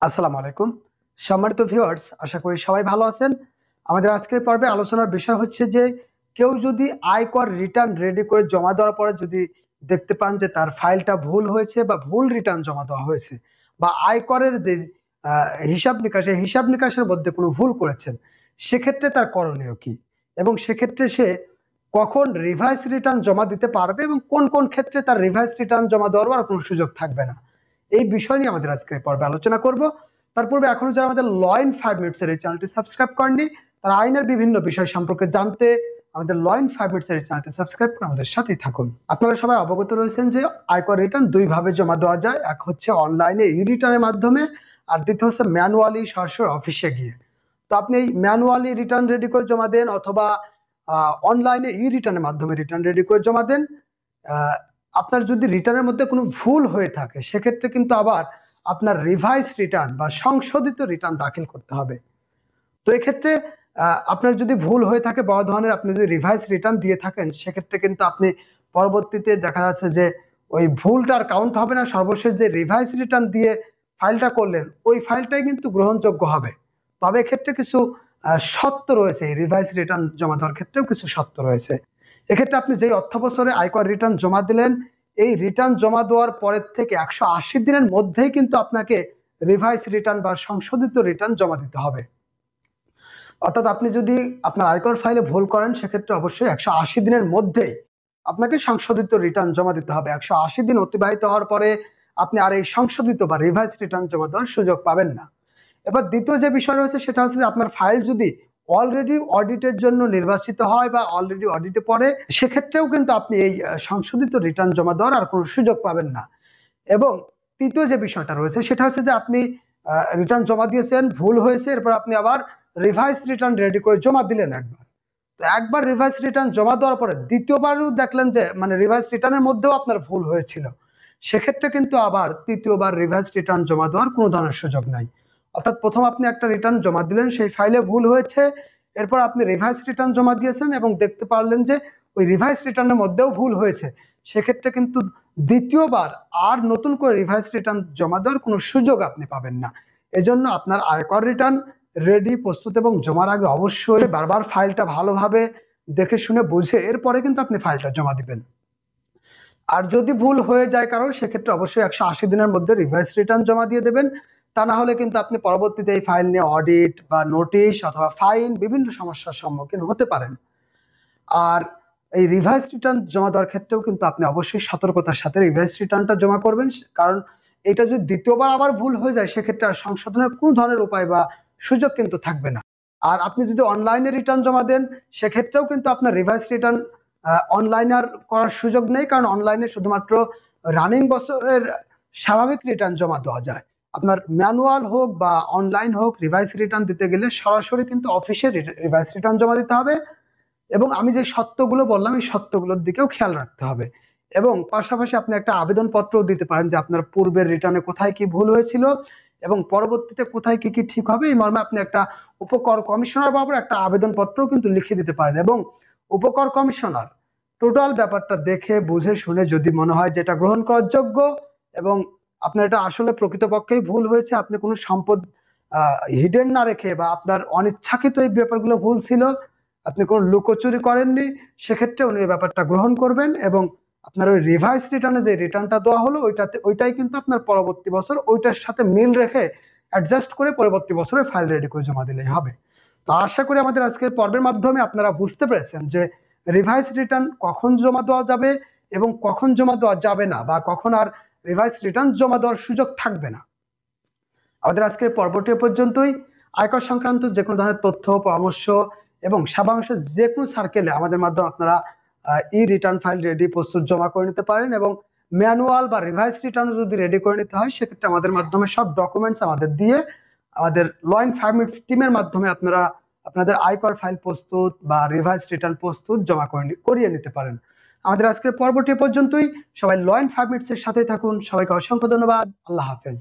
আসসালামু আলাইকুম। সম্মানিত ভিউয়ার্স, আশা করি সবাই ভালো আছেন। আমাদের আজকের পর্বে আলোচনার বিষয় হচ্ছে যে কেউ যদি আয়কর রিটার্ন রেডি করে জমা দেওয়ার পরে যদি দেখতে পান যে তার ফাইলটা ভুল হয়েছে বা ভুল রিটার্ন জমা দেওয়া হয়েছে, বা আয়করের যে হিসাব নিকাশ, এই হিসাব নিকাশের মধ্যে কোনো ভুল করেছেন, সেক্ষেত্রে তার করণীয় কি, এবং সেক্ষেত্রে সে কখন রিভাইস রিটার্ন জমা দিতে পারবে এবং কোন কোন ক্ষেত্রে তার রিভাইস রিটার্ন জমা দেওয়ার আর কোনো সুযোগ থাকবে না, এই বিষয় নিয়ে আমাদের আজকের পর্বে আলোচনা করব। তার পূর্বে এখনো যারা আমাদের ল ইন 5 মিনিটস এর এই চ্যানেলটি সাবস্ক্রাইব করেননি, তারা আইনের বিভিন্ন বিষয় সম্পর্কে জানতে আমাদের ল ইন 5 মিনিটস এর এই চ্যানেলটি সাবস্ক্রাইব করে আমাদের সাথেই থাকুন। আপনারা সবাই অবগত রয়েছেন যে আয়কর রিটার্ন দুই ভাবে জমা দেওয়া যায়। এক হচ্ছে অনলাইনে ই রিটার্নের মাধ্যমে, আর দ্বিতীয় হচ্ছে ম্যানুয়ালি সরাসরি অফিসে গিয়ে। তো আপনি এই ম্যানুয়ালি রিটার্ন রেডি করে জমা দেন অথবা অনলাইনে ই রিটার্নের মাধ্যমে রিটার্ন রেডি করে জমা দেন। আপনার যদি রিটার্নের মধ্যে কোনো ভুল হয়ে থাকে, সেক্ষেত্রে কিন্তু আবার আপনার রিভাইস রিটার্ন বা সংশোধিত রিটার্ন দাখিল করতে হবে। তো এক্ষেত্রে আপনার যদি ভুল হয়ে থাকে বড় ধরনের, আপনি যদি রিভাইস রিটার্ন দিয়ে থাকেন, সেক্ষেত্রে কিন্তু আপনি পরবর্তীতে দেখা যাচ্ছে যে ওই ভুলটার কাউন্ট হবে না। সর্বশেষ যে রিভাইস রিটার্ন দিয়ে ফাইলটা করলেন, ওই ফাইলটাই কিন্তু গ্রহণযোগ্য হবে। তবে এক্ষেত্রে কিছু শর্ত রয়েছে, এই রিভাইস রিটার্ন জমা দেওয়ার ক্ষেত্রেও কিছু শর্ত রয়েছে। এক্ষেত্রে আপনি যেই অর্থ বছরে আয়কর রিটার্ন জমা দিলেন, এই রিটার্ন জমা দেওয়ার পরের থেকে 180 দিনের মধ্যেই কিন্তু আপনাকে রিভাইস রিটার্ন বা সংশোধিত রিটার্ন জমা দিতে হবে। অর্থাৎ আপনি যদি আপনার আয়কর ফাইলে ভুল করেন, সেক্ষেত্রে অবশ্যই 180 দিনের মধ্যেই আপনাকে সংশোধিত রিটার্ন জমা দিতে হবে। 180 দিন অতিবাহিত হওয়ার পরে আপনি আর এই সংশোধিত বা রিভাইস রিটার্ন জমা দেওয়ার সুযোগ পাবেন না। এবার দ্বিতীয় যে বিষয় রয়েছে, সেটা হচ্ছে যে আপনার ফাইল যদি অলরেডি অডিটের জন্য নির্বাচিত হয় বা অলরেডি অডিটে পড়ে, সেক্ষেত্রেও কিন্তু আপনি এই সংশোধিত রিটার্ন জমা দেওয়ার আর কোনো সুযোগ পাবেন না। এবং তৃতীয় যে বিষয়টা রয়েছে, সেটা হচ্ছে যে আপনি রিটার্ন জমা দিয়েছেন, ভুল হয়েছে, এরপর আপনি আবার রিভাইস রিটার্ন রেডি করে জমা দিলেন একবার। তো একবার রিভাইস রিটার্ন জমা দেওয়ার পরে দ্বিতীয়বারও দেখলেন যে রিভাইস রিটার্নের মধ্যেও আপনার ভুল হয়েছিল, সেক্ষেত্রে কিন্তু আবার তৃতীয়বার রিভাইস রিটার্ন জমা দেওয়ার কোনো ধরনের সুযোগ নাই। অর্থাৎ প্রথম আপনি একটা রিটার্ন জমা দিলেন, সেই ফাইলে ভুল হয়েছে, এরপর আপনি রিভাইস রিটার্ন জমা দিয়েছেন এবং দেখতে পারলেন যে ওই রিভাইস রিটার্নের মধ্যেও ভুল হয়েছে, সেক্ষেত্রে কিন্তু দ্বিতীয়বার আর নতুন করে রিভাইস রিটার্ন জমা দেওয়ার কোনো সুযোগ আপনি পাবেন না। এজন্য আপনার আয়কর রিটার্ন রেডি, প্রস্তুত এবং জমার আগে অবশ্যই বারবার ফাইলটা ভালোভাবে দেখে শুনে বুঝে এরপরে কিন্তু আপনি ফাইলটা জমা দিবেন। আর যদি ভুল হয়ে যায় কারণ, সেক্ষেত্রে অবশ্যই 180 দিনের মধ্যে রিভাইস রিটার্ন জমা দিয়ে দেবেন। তা না হলে কিন্তু আপনি পরবর্তীতে এই ফাইল নিয়ে অডিট বা নোটিশ অথবা ফাইন বিভিন্ন সমস্যার সম্মুখীন হতে পারেন। আর এই রিভাইস রিটার্ন জমা দেওয়ার ক্ষেত্রেও কিন্তু আপনি অবশ্যই সতর্কতার সাথে রিভাইস রিটার্নটা জমা করবেন। কারণ এটা যদি দ্বিতীয়বার আবার ভুল হয়ে যায়, সেক্ষেত্রে আর সংশোধনের কোনো ধরনের উপায় বা সুযোগ কিন্তু থাকবে না। আর আপনি যদি অনলাইনে রিটার্ন জমা দেন, সেক্ষেত্রেও কিন্তু আপনার রিভাইস রিটার্ন অনলাইনে আর করার সুযোগ নেই, কারণ অনলাইনে শুধুমাত্র রানিং বছরের স্বাভাবিক রিটার্ন জমা দেওয়া যায়। আপনার ম্যানুয়াল হোক বা অনলাইন হোক, রিভাইস রিটার্ন দিতে গেলে সরাসরি কিন্তু অফিসে রিভাইস রিটার্ন জমা দিতে হবে। এবং আমি যে সত্যগুলো বললাম, এই সত্যগুলোর দিকেও খেয়াল রাখতে হবে। এবং পাশাপাশি আপনি একটা আবেদনপত্রও দিতে পারেন যে আপনার পূর্বের রিটার্নে কোথায় কি ভুল হয়েছিল এবং পরবর্তীতে কোথায় কি কি ঠিক হবে, এই মর্মে আপনি একটা উপকর কমিশনার বরাবর একটা আবেদনপত্রও কিন্তু লিখে দিতে পারেন। এবং উপকর কমিশনার টোটাল ব্যাপারটা দেখে বুঝে শুনে যদি মনে হয় যে এটা গ্রহণ করার যোগ্য এবং আপনার এটা আসলে প্রকৃতপক্ষেই ভুল হয়েছে, আপনি কোনো সম্পদ হিডেন না রেখে বা আপনার অনিচ্ছাকৃত এই ব্যাপারগুলো ভুল ছিল, আপনি কোনো লুকোচুরি করেননি, সেক্ষেত্রে উনি এই ব্যাপারটা গ্রহণ করবেন এবং আপনার ওই রিভাইস রিটার্নে যে রিটার্নটা দেওয়া হলো, ওইটাই কিন্তু আপনার পরবর্তী বছর ওইটার সাথে মিল রেখে অ্যাডজাস্ট করে পরবর্তী বছরে ফাইল রেডি করে জমা দিলেই হবে। তো আশা করি আমাদের আজকের পর্বের মাধ্যমে আপনারা বুঝতে পেরেছেন যে রিভাইস রিটার্ন কখন জমা দেওয়া যাবে এবং কখন জমা দেওয়া যাবে না, বা কখন আর রিভাইস রিটার্ন জমা দেওয়ার সুযোগ থাকবে না। আমাদের আজকের পর্বটি পর্যন্তই। আয়কর সংক্রান্ত যে কোনো ধরনের তথ্য, পরামর্শ এবং সাবাংশের যে কোনো সার্কেলে আমাদের মাধ্যমে আপনারা ই রিটার্ন ফাইল রেডি প্রস্তুত জমা করে নিতে পারেন। এবং ম্যানুয়াল বা রিভাইস রিটার্ন যদি রেডি করে নিতে হয়, সেক্ষেত্রে আমাদের মাধ্যমে সব ডকুমেন্টস আমাদের দিয়ে আমাদের ল ইন 5 মিনিটস টিমের মাধ্যমে আপনারা আপনাদের আয়কর ফাইল প্রস্তুত বা রিভাইস রিটার্ন প্রস্তুত জমা করিয়ে নিতে পারেন। আমাদের আজকের পর্বটি পর্যন্তই। সবাই ল ইন 5 মিনিটস এর সাথে থাকুন। সবাইকে অসংখ্য ধন্যবাদ। আল্লাহ হাফেজ।